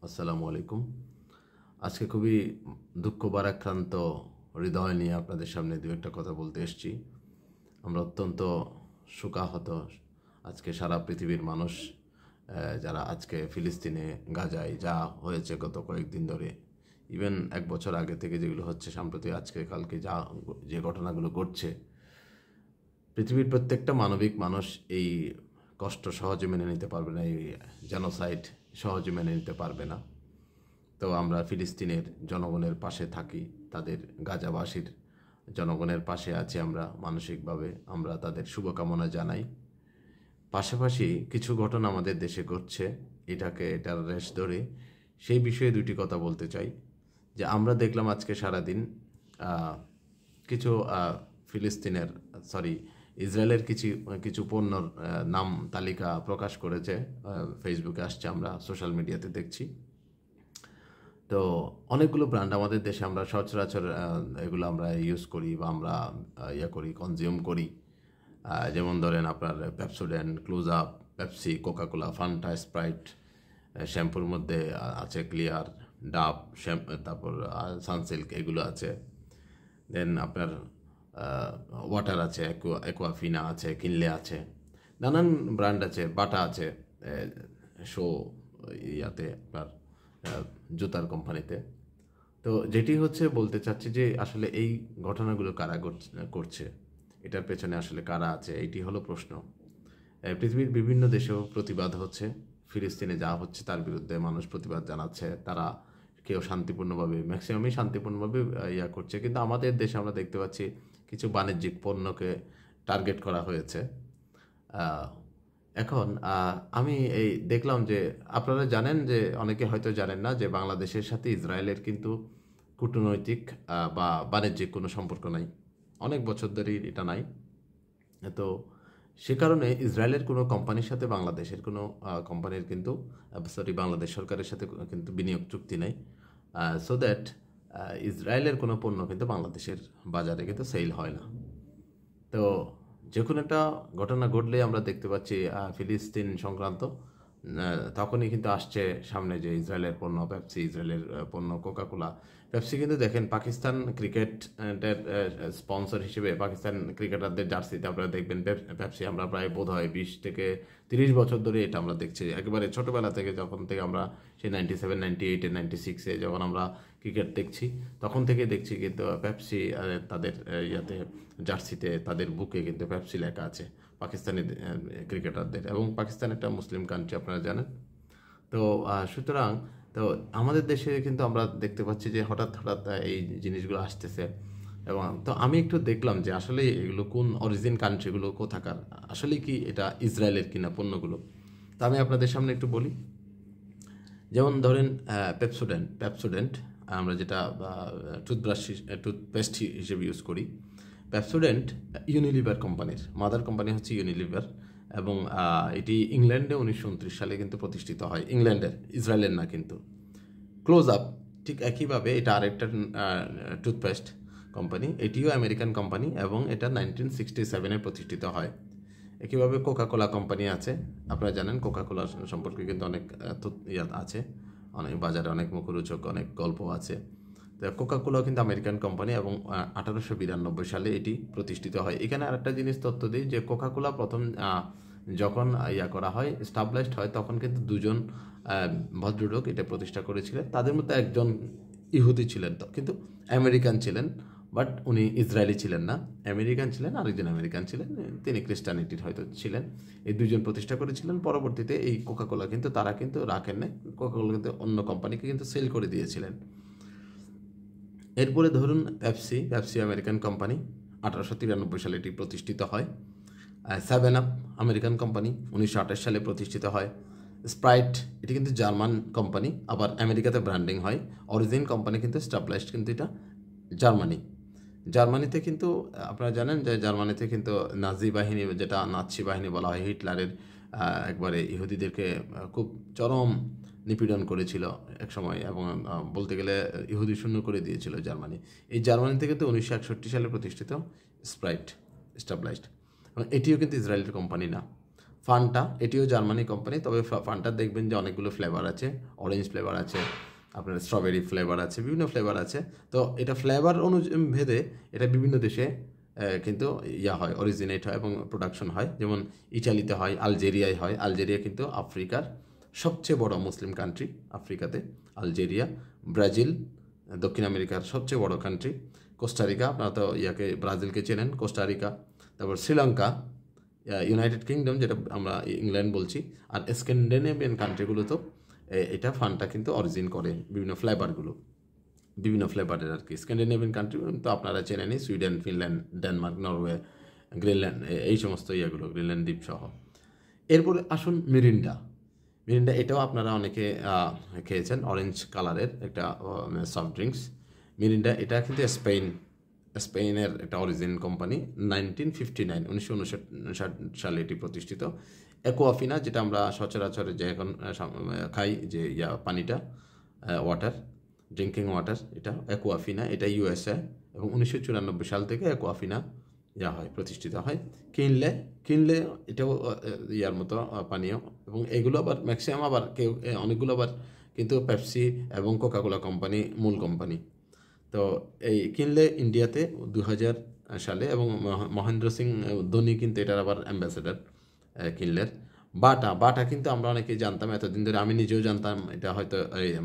আসসালামু আলাইকুম। আজকে খুবই দুঃখ ভারাক্রান্ত হৃদয় নিয়ে আপনাদের সামনে দু একটা কথা বলতে এসেছি। আমরা অত্যন্ত শোকাহত। আজকে সারা পৃথিবীর মানুষ যারা আজকে ফিলিস্তিনে গাজায় যা হয়েছে গত কয়েকদিন ধরে, ইভেন এক বছর আগে থেকে যেগুলো হচ্ছে, সাম্প্রতিক আজকে কালকে যে ঘটনাগুলো ঘটছে, পৃথিবীর প্রত্যেকটা মানবিক মানুষ এই কষ্ট সহজে মেনে নিতে পারবে না, এই জেনোসাইড সহজে মেনে নিতে পারবে না। তো আমরা ফিলিস্তিনের জনগণের পাশে থাকি, তাদের গাজাবাসীর জনগণের পাশে আছি আমরা মানসিকভাবে, আমরা তাদের শুভকামনা জানাই। পাশাপাশি কিছু ঘটনা আমাদের দেশে ঘটছে, এটার রেশ ধরে সেই বিষয়ে দুটি কথা বলতে চাই। যে আমরা দেখলাম আজকে সারাদিন কিছু ইসরায়েলের কিছু পণ্যর নাম তালিকা প্রকাশ করেছে, ফেসবুকে আসছে, আমরা সোশ্যাল মিডিয়াতে দেখছি। তো অনেকগুলো ব্র্যান্ড আমাদের দেশে আমরা সচরাচর এগুলো আমরা ইউজ করি বা আমরা কনজিউম করি। যেমন ধরেন আপনার Pepsodent, close up, Pepsi, Coca Cola, Fanta, Sprite. শ্যাম্পুর মধ্যে আছে ক্লিয়ার, ডাব, তারপর সানসিল্ক, এগুলো আছে। দেন আপনার ওয়াটার আছে, অ্যাকোয়াফিনা আছে, কিনলে আছে, নানান ব্র্যান্ড আছে, বাটা আছে আপনার জুতার কোম্পানিতে। তো যেটি হচ্ছে বলতে চাচ্ছি যে আসলে এই ঘটনাগুলো কারা করছে, এটার পেছনে আসলে কারা আছে, এটি হলো প্রশ্ন। পৃথিবীর বিভিন্ন দেশেও প্রতিবাদ হচ্ছে, ফিলিস্তিনে যা হচ্ছে তার বিরুদ্ধে মানুষ প্রতিবাদ জানাচ্ছে। তারা কেউ শান্তিপূর্ণভাবে, ম্যাক্সিমামই শান্তিপূর্ণভাবে করছে, কিন্তু আমাদের দেশে আমরা দেখতে পাচ্ছি কিছু বাণিজ্যিক পণ্যকে টার্গেট করা হয়েছে। এখন আমি দেখলাম যে আপনারা জানেন, যে অনেকে হয়তো জানেন না, যে বাংলাদেশের সাথে ইসরায়েলের কিন্তু কূটনৈতিক বা বাণিজ্যিক কোনো সম্পর্ক নাই, অনেক বছর ধরেই এটা নাই। তো সে কারণে ইসরায়েলের কোনো কোম্পানির সাথে বাংলাদেশের কোনো কোম্পানির কিন্তু বাংলাদেশ সরকারের সাথে কিন্তু বিনিয়োগ চুক্তি নেই, সো দ্যাট ইসরায়েলের কোনো পণ্য কিন্তু বাংলাদেশের বাজারে কিন্তু সেল হয় না। তো যে কোনো একটা ঘটনা ঘটলে আমরা দেখতে পাচ্ছি ফিলিস্তিন সংক্রান্ত, তখনই কিন্তু আসছে সামনে যে ইসরায়েলের পণ্য পেপসি, ইসরায়েলের পণ্য কোকাকোলা। পেপসি কিন্তু দেখেন পাকিস্তান ক্রিকেটের স্পন্সর হিসেবে পাকিস্তান ক্রিকেটারদের জার্সিতে আপনারা দেখবেন পেপসি। আমরা প্রায় বোধ হয় 20 থেকে 30 বছর ধরে এটা আমরা দেখছি, একেবারে ছোটোবেলা থেকে, যখন থেকে আমরা সেই 97, 98, 96-এ যখন আমরা ক্রিকেট দেখছি, তখন থেকে দেখছি কিন্তু পেপসি তাদের জার্সিতে, তাদের বুকে কিন্তু পেপসি লেখা আছে পাকিস্তানি ক্রিকেটারদের। এবং পাকিস্তান একটা মুসলিম কান্ট্রি, আপনারা জানেন। তো সুতরাং তো আমাদের দেশে কিন্তু আমরা দেখতে পাচ্ছি যে হঠাৎ হঠাৎ এই জিনিসগুলো আসতেছে। এবং তো আমি একটু দেখলাম যে আসলে এগুলো কোন অরিজিন কান্ট্রিগুলো কোথাকার, আসলে কি এটা ইসরায়েলের কিনা পণ্যগুলো। তো আমি আপনাদের সামনে একটু বলি। যেমন ধরেন পেপসোডেন্ট আমরা যেটা টুথপেস্ট হিসেবে ইউজ করি। পেপসোডেন্ট ইউনিলিভার কোম্পানির, মাদার কোম্পানি হচ্ছে ইউনিলিভার, এবং এটি ইংল্যান্ডে 1929 সালে কিন্তু প্রতিষ্ঠিত হয়, ইংল্যান্ডের, ইসরায়েলের না কিন্তু। ক্লোজ আপ ঠিক একইভাবে এটা আরেকটা টুথপেস্ট কোম্পানি, এটিও আমেরিকান কোম্পানি, এবং এটা 1967-এ প্রতিষ্ঠিত হয়। একইভাবে কোকাকোলা কোম্পানি আছে, আপনারা জানেন কোকাকোলা সম্পর্কে কিন্তু অনেক আছে, অনেক বাজারে অনেক মুখরোচক অনেক গল্প আছে। তো কোকাকোলাও কিন্তু আমেরিকান কোম্পানি, এবং 1892 সালে এটি প্রতিষ্ঠিত হয়। এখানে আরেকটা জিনিস তথ্য দিই, যে কোকাকোলা প্রথম যখন করা হয়, স্টাবলাইজড হয়, তখন কিন্তু দুজন ভদ্রলোক এটা প্রতিষ্ঠা করেছিলেন। তাদের মধ্যে একজন ইহুদি ছিলেন, তো কিন্তু আমেরিকান ছিলেন, বাট উনি ইসরায়েলি ছিলেন না, আমেরিকান ছিলেন। আরেকজন আমেরিকান ছিলেন, তিনি খ্রিস্টানিটির হয়তো ছিলেন। এই দুজন প্রতিষ্ঠা করেছিলেন। পরবর্তীতে এই কোকাকোলা কিন্তু তারা কিন্তু রাখেন নাই, কোকাকোলা কিন্তু অন্য কোম্পানিকে কিন্তু সেল করে দিয়েছিলেন। এরপরে ধরুন পেপসি আমেরিকান কোম্পানি, 1893 সালে এটি প্রতিষ্ঠিত হয়। 7 আপ আমেরিকান কোম্পানি, 1928 সালে প্রতিষ্ঠিত হয়। স্প্রাইট এটি কিন্তু জার্মান কোম্পানি, আবার আমেরিকাতে ব্র্যান্ডিং হয়। অরিজিন কোম্পানি কিন্তু স্টাবলাইজড কিন্তু এটা জার্মানিতে কিন্তু আপনারা জানেন যে জার্মানিতে কিন্তু নাজি বাহিনী, যেটা নাৎসি বাহিনী বলা হয়, হিটলারের একবারে ইহুদিদেরকে খুব চরম নিপীড়ন করেছিল এক সময়, এবং বলতে গেলে ইহুদি শূন্য করে দিয়েছিল জার্মানি। এই জার্মানি থেকে তো 1961 সালে প্রতিষ্ঠিত স্প্রাইট, স্টাবলাইজড, এবং এটিও কিন্তু ইসরায়েলের কোম্পানি না। ফান্টা, এটিও জার্মানি কোম্পানি, তবে ফান্টার দেখবেন যে অনেকগুলো ফ্লেভার আছে, অরেঞ্জ ফ্লেভার আছে, আপনার স্ট্রবেরি ফ্লেভার আছে, বিভিন্ন ফ্লেভার আছে। তো এটা ফ্লেভার ভেদে এটা বিভিন্ন দেশে কিন্তু হয়, অরিজিনেট হয় এবং প্রোডাকশন হয়। যেমন ইটালিতে হয়, আলজেরিয়ায় হয়। আলজেরিয়া কিন্তু আফ্রিকার সবচেয়ে বড় মুসলিম কান্ট্রি, আফ্রিকাতে আলজেরিয়া। ব্রাজিল দক্ষিণ আমেরিকার সবচেয়ে বড় কান্ট্রি। কোস্টারিকা, আপনারা তো ব্রাজিলকে চেনেন, কোস্টারিকা। তারপর শ্রীলঙ্কা, ইউনাইটেড কিংডম যেটা আমরা ইংল্যান্ড বলছি, আর স্ক্যান্ডিনেভিয়ান কান্ট্রিগুলোতেও এটা ফান্ডটা কিন্তু অরিজিন করে বিভিন্ন ফ্লেভারগুলো, বিভিন্ন ফ্লেভারের আর কি। স্ক্যান্ডিনেভিয়ান কান্ট্রি তো আপনারা চেনেনই, Sweden, Finland, Denmark, Norway, Greenland, এই সমস্ত গ্রিনল্যান্ড দ্বীপ সহ। এরপরে আসুন মিরিন্ডা। মিরিন্ডা এটাও আপনারা অনেকে খেয়েছেন, অরেঞ্জ কালারের একটা সফট ড্রিঙ্কস। মিরিন্ডা এটা কিন্তু স্পেনের একটা অরিজিন কোম্পানি। 1959 সালে এটি প্রতিষ্ঠিত। অ্যাকোয়াফিনা, যেটা আমরা সচরাচর যে এখন খাই, যে পানিটা, ওয়াটার, ড্রিঙ্কিং ওয়াটার, এটা অ্যাকোয়াফিনা, এটা ইউএসএ, এবং 1994 সাল থেকে অ্যাকোয়াফিনা প্রতিষ্ঠিত হয়। কিনলে এটাও মতো পানীয়, এবং এগুলো আবার ম্যাক্সিমাম আবার অনেকগুলো আবার কিন্তু পেপসি এবং কোকাকোলা কোম্পানি মূল কোম্পানি। তো এই কিনলে ইন্ডিয়াতে 2000 সালে, এবং মহেন্দ্র সিং ধোনি কিন্তু এটার আবার অ্যাম্বাসেডার কিনলের। বাটা কিন্তু আমরা অনেকেই জানতাম এতদিন ধরে, আমি নিজেও জানতাম এটা হয়তো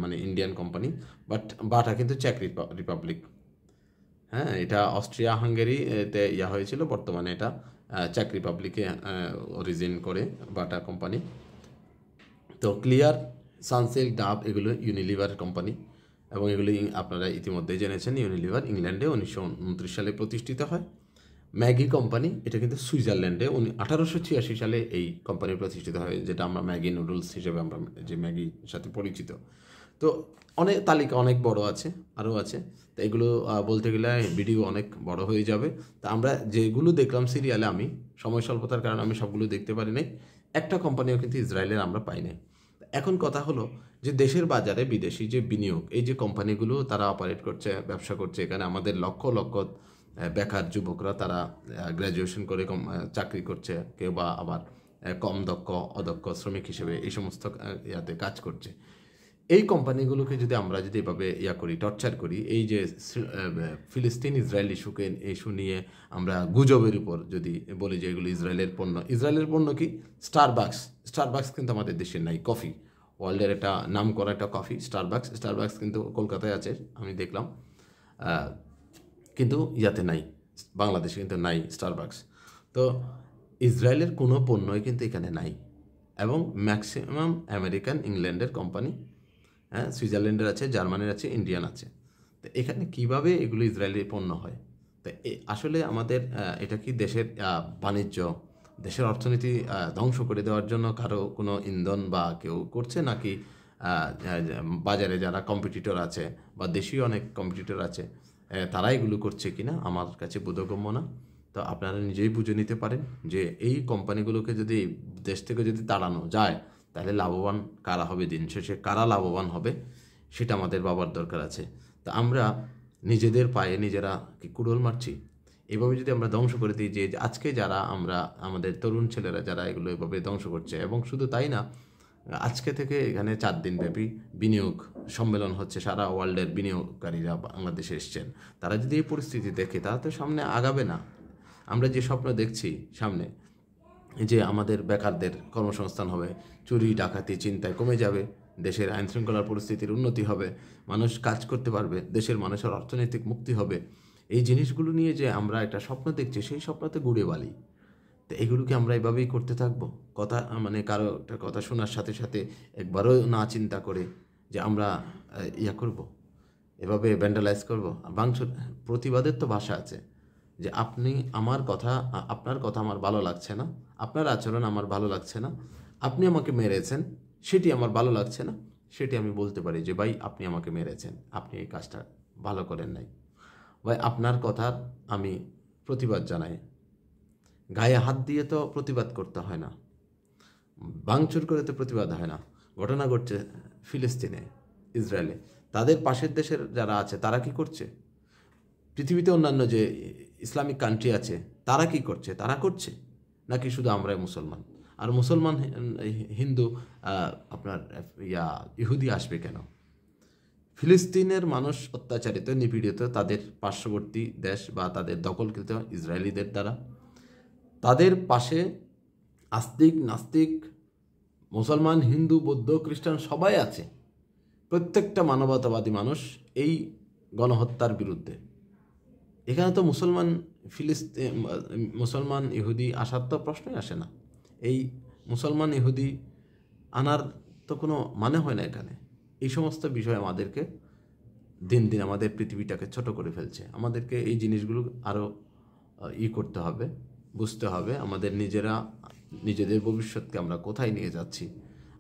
মানে ইন্ডিয়ান কোম্পানি, বাট বাটা কিন্তু চেক রিপাবলিক। হ্যাঁ, এটা অস্ট্রিয়া হাঙ্গেরিতে হয়েছিল, বর্তমানে এটা চেক রিপাবলিকে অরিজিন করে বাটা কোম্পানি। তো ক্লিয়ার, সানসিল্ক, ডাব এগুলো ইউনিলিভার কোম্পানি, এবং এগুলি আপনারা ইতিমধ্যেই জেনেছেন। ইউনিলিভার ইংল্যান্ডে 1929 সালে প্রতিষ্ঠিত হয়। ম্যাগি কোম্পানি, এটা কিন্তু সুইজারল্যান্ডে 1886 সালে এই কোম্পানি প্রতিষ্ঠিত হয়, যেটা আমরা ম্যাগি নুডলস হিসেবে আমরা যে ম্যাগির সাথে পরিচিত। তো তালিকা অনেক বড় আছে, আরও আছে। তো এগুলো বলতে গেলে ভিডিও অনেক বড় হয়ে যাবে। তা আমরা যেগুলো দেখলাম সিরিয়ালে, আমি সময় স্বল্পতার কারণে আমি সবগুলো দেখতে পারি নাই। একটা কোম্পানিও কিন্তু ইসরায়েলের আমরা পাই নাই। এখন কথা হলো যে দেশের বাজারে বিদেশি যে বিনিয়োগ, এই যে কোম্পানিগুলো তারা অপারেট করছে, ব্যবসা করছে, এখানে আমাদের লক্ষ লক্ষ বেকার যুবকরা তারা গ্র্যাজুয়েশন করে চাকরি করছে, কেউ বা আবার কম অদক্ষ শ্রমিক হিসেবে এই সমস্ত কাজ করছে। এই কোম্পানিগুলোকে যদি আমরা এভাবে করি, টর্চার করি, এই যে ফিলিস্তিন ইসরায়েল ইস্যু নিয়ে আমরা গুজবের উপর যদি বলি যে এগুলো ইসরায়েলের পণ্য কি? স্টারবাক্স কিন্তু আমাদের দেশের নাই। কফি, ওয়ার্ল্ডের একটা নাম করা একটা কফি স্টারবাক্স কিন্তু কলকাতায় আছে, আমি দেখলাম, কিন্তু নাই, বাংলাদেশে কিন্তু নাই স্টারবাক্স। তো ইসরায়েলের কোনো পণ্যই কিন্তু এখানে নাই, এবং ম্যাক্সিমাম আমেরিকান, ইংল্যান্ডের কোম্পানি, হ্যাঁ, সুইজারল্যান্ডের আছে, জার্মানির আছে, ইন্ডিয়ান আছে। তো এখানে কিভাবে এগুলো ইসরায়েলি পণ্য হয়? তো আসলে আমাদের এটা কি দেশের বাণিজ্য, দেশের অর্থনীতি ধ্বংস করে দেওয়ার জন্য কারো কোনো ইন্ধন বা কেউ করছে, নাকি বাজারে যারা কম্পিটিটর আছে বা দেশীয় অনেক কম্পিটিটর আছে তারা এগুলো করছে কিনা, আমার কাছে বোধগম্য না। তো আপনারা নিজেই বুঝে নিতে পারেন যে এই কোম্পানিগুলোকে যদি দেশ থেকে যদি তাড়ানো যায়, তাহলে লাভবান কারা হবে? দিন শেষে কারা লাভবান হবে সেটা আমাদের ভাবার দরকার আছে। তা আমরা নিজেদের পায়ে নিজেরা কি কুড়োল মারছি? এভাবে যদি আমরা ধ্বংস করে দিই, যে আজকে যারা আমাদের তরুণ ছেলেরা যারা এগুলো এভাবে ধ্বংস করছে, এবং শুধু তাই না, আজকে থেকে এখানে 4 দিন ব্যাপী বিনিয়োগ সম্মেলন হচ্ছে, সারা ওয়ার্ল্ডের বিনিয়োগকারীরা বাংলাদেশে এসছেন। তারা যদি এই পরিস্থিতি দেখে, তারা তো সামনে আগাবে না। আমরা যে স্বপ্ন দেখছি সামনে, যে আমাদের বেকারদের কর্মসংস্থান হবে, চুরি ডাকাতি চিন্তায় কমে যাবে, দেশের আইন শৃঙ্খলার পরিস্থিতির উন্নতি হবে, মানুষ কাজ করতে পারবে, দেশের মানুষের অর্থনৈতিক মুক্তি হবে, এই জিনিসগুলো নিয়ে যে আমরা একটা স্বপ্ন দেখছি, সেই স্বপ্নতে গুড়ে বালি। তো এগুলোকে আমরা এভাবেই করতে থাকবো? কারো একটা কথা শোনার সাথে সাথে একবারও না চিন্তা করে যে আমরা করব, এভাবে ভ্যান্ডালাইজ করব। প্রতিবাদের তো ভাষা আছে, যে আপনার কথা আমার ভালো লাগছে না, আপনার আচরণ আমার ভালো লাগছে না, আপনি আমাকে মেরেছেন, সেটি আমার ভালো লাগছে না, সেটি আমি বলতে পারি যে ভাই আপনি আমাকে মেরেছেন, আপনি এই কাজটা ভালো করেন নাই, ভাই আপনার কথার আমি প্রতিবাদ জানাই। গায়ে হাত দিয়ে তো প্রতিবাদ করতে হয় না, ভাঙচুর করে তো প্রতিবাদ হয় না। ঘটনা ঘটছে ফিলিস্তিনে, ইসরায়েলে, তাদের পাশের দেশের যারা আছে তারা কি করছে? পৃথিবীতে অন্যান্য যে ইসলামিক কান্ট্রি আছে তারা কি করছে? তারা করছে নাকি শুধু আমরাই মুসলমান? আর মুসলমান হিন্দু আপনার ইহুদি আসবে কেন? ফিলিস্তিনের মানুষ অত্যাচারিত, নিপীড়িত তাদের পার্শ্ববর্তী দেশ বা তাদের দখলকৃত ইসরায়েলিদের দ্বারা। তাদের পাশে আস্তিক নাস্তিক মুসলমান, হিন্দু, বৌদ্ধ, খ্রিস্টান সবাই আছে। প্রত্যেকটা মানবতাবাদী মানুষ এই গণহত্যার বিরুদ্ধে। এখানে তো মুসলমান ইহুদি আসার তো প্রশ্নই আসে না। এই মুসলমান ইহুদি আনার তো কোনো মানে হয় না এখানে। এই সমস্ত বিষয় আমাদেরকে দিন দিন আমাদের পৃথিবীটাকে ছোট করে ফেলছে। আমাদেরকে এই জিনিসগুলো আরও করতে হবে, বুঝতে হবে। আমাদের নিজেদের ভবিষ্যৎকে আমরা কোথায় নিয়ে যাচ্ছি,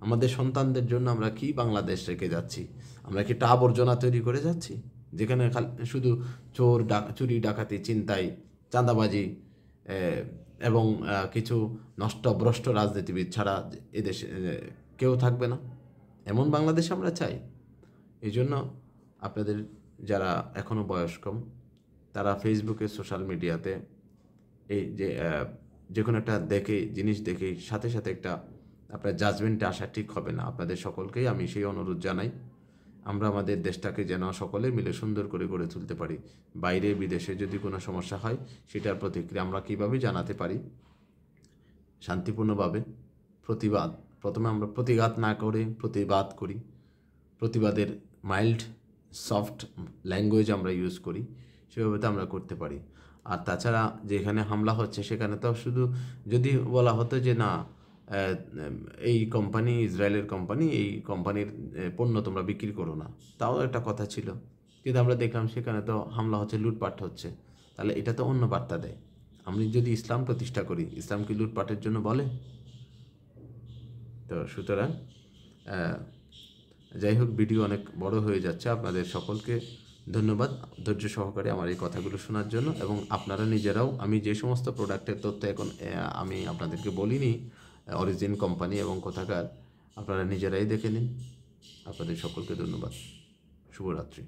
আমাদের সন্তানদের জন্য আমরা কি বাংলাদেশ রেখে যাচ্ছি। আমরা কি একটা আবর্জনা তৈরি করে যাচ্ছি যেখানে শুধু চুরি ডাকাতি ছিনতাই চাঁদাবাজি এবং কিছু নষ্টভ্রষ্ট রাজনীতিবিদ ছাড়া এদেশে কেউ থাকবে না? এমন বাংলাদেশ আমরা চাই। এই জন্য আপনাদের যারা এখনও বয়স কম তারা ফেসবুকে, সোশ্যাল মিডিয়াতে এই যে কোনো একটা জিনিস দেখেই সাথে সাথে একটা আপনার জাজমেন্টে আসা ঠিক হবে না। আপনাদের সকলকেই আমি সেই অনুরোধ জানাই, আমরা আমাদের দেশটাকে যেন সকলে মিলে সুন্দর করে গড়ে তুলতে পারি। বাইরে বিদেশে যদি কোনো সমস্যা হয় সেটার প্রতিক্রিয়া আমরা কীভাবে জানাতে পারি শান্তিপূর্ণভাবে। প্রথমে আমরা প্রতিঘাত না করে প্রতিবাদ করি, প্রতিবাদের মাইল্ড সফট ল্যাঙ্গুয়েজ আমরা ইউজ করি, সেভাবে তো আমরা করতে পারি। আর তাছাড়া যেখানে হামলা হচ্ছে সেখানে তো শুধু যদি বলা হতো যে না এই কোম্পানি ইসরায়েলের কোম্পানি, এই কোম্পানির পণ্য তোমরা বিক্রি করো না, তাও একটা কথা ছিল। কিন্তু আমরা দেখলাম সেখানে তো হামলা হচ্ছে, লুটপাট হচ্ছে। তাহলে এটা তো অন্য বার্তা দেয়। আমি যদি ইসলাম প্রতিষ্ঠা করি, ইসলাম কি লুটপাটের জন্য বলে? তো সুতরাং যাই হোক, ভিডিও অনেক বড় হয়ে যাচ্ছে। আপনাদের সকলকে ধন্যবাদ ধৈর্য সহকারে আমার এই কথাগুলো শোনার জন্য। এবং আপনারা নিজেরাও, আমি যে সমস্ত প্রোডাক্টের তথ্য এখন আমি আপনাদেরকে বলিনি, অরিজিন কোম্পানি এবং কোথাকার, আপনারা নিজেরাই দেখে নিন। আপনাদের সকলকে ধন্যবাদ। শুভরাত্রি।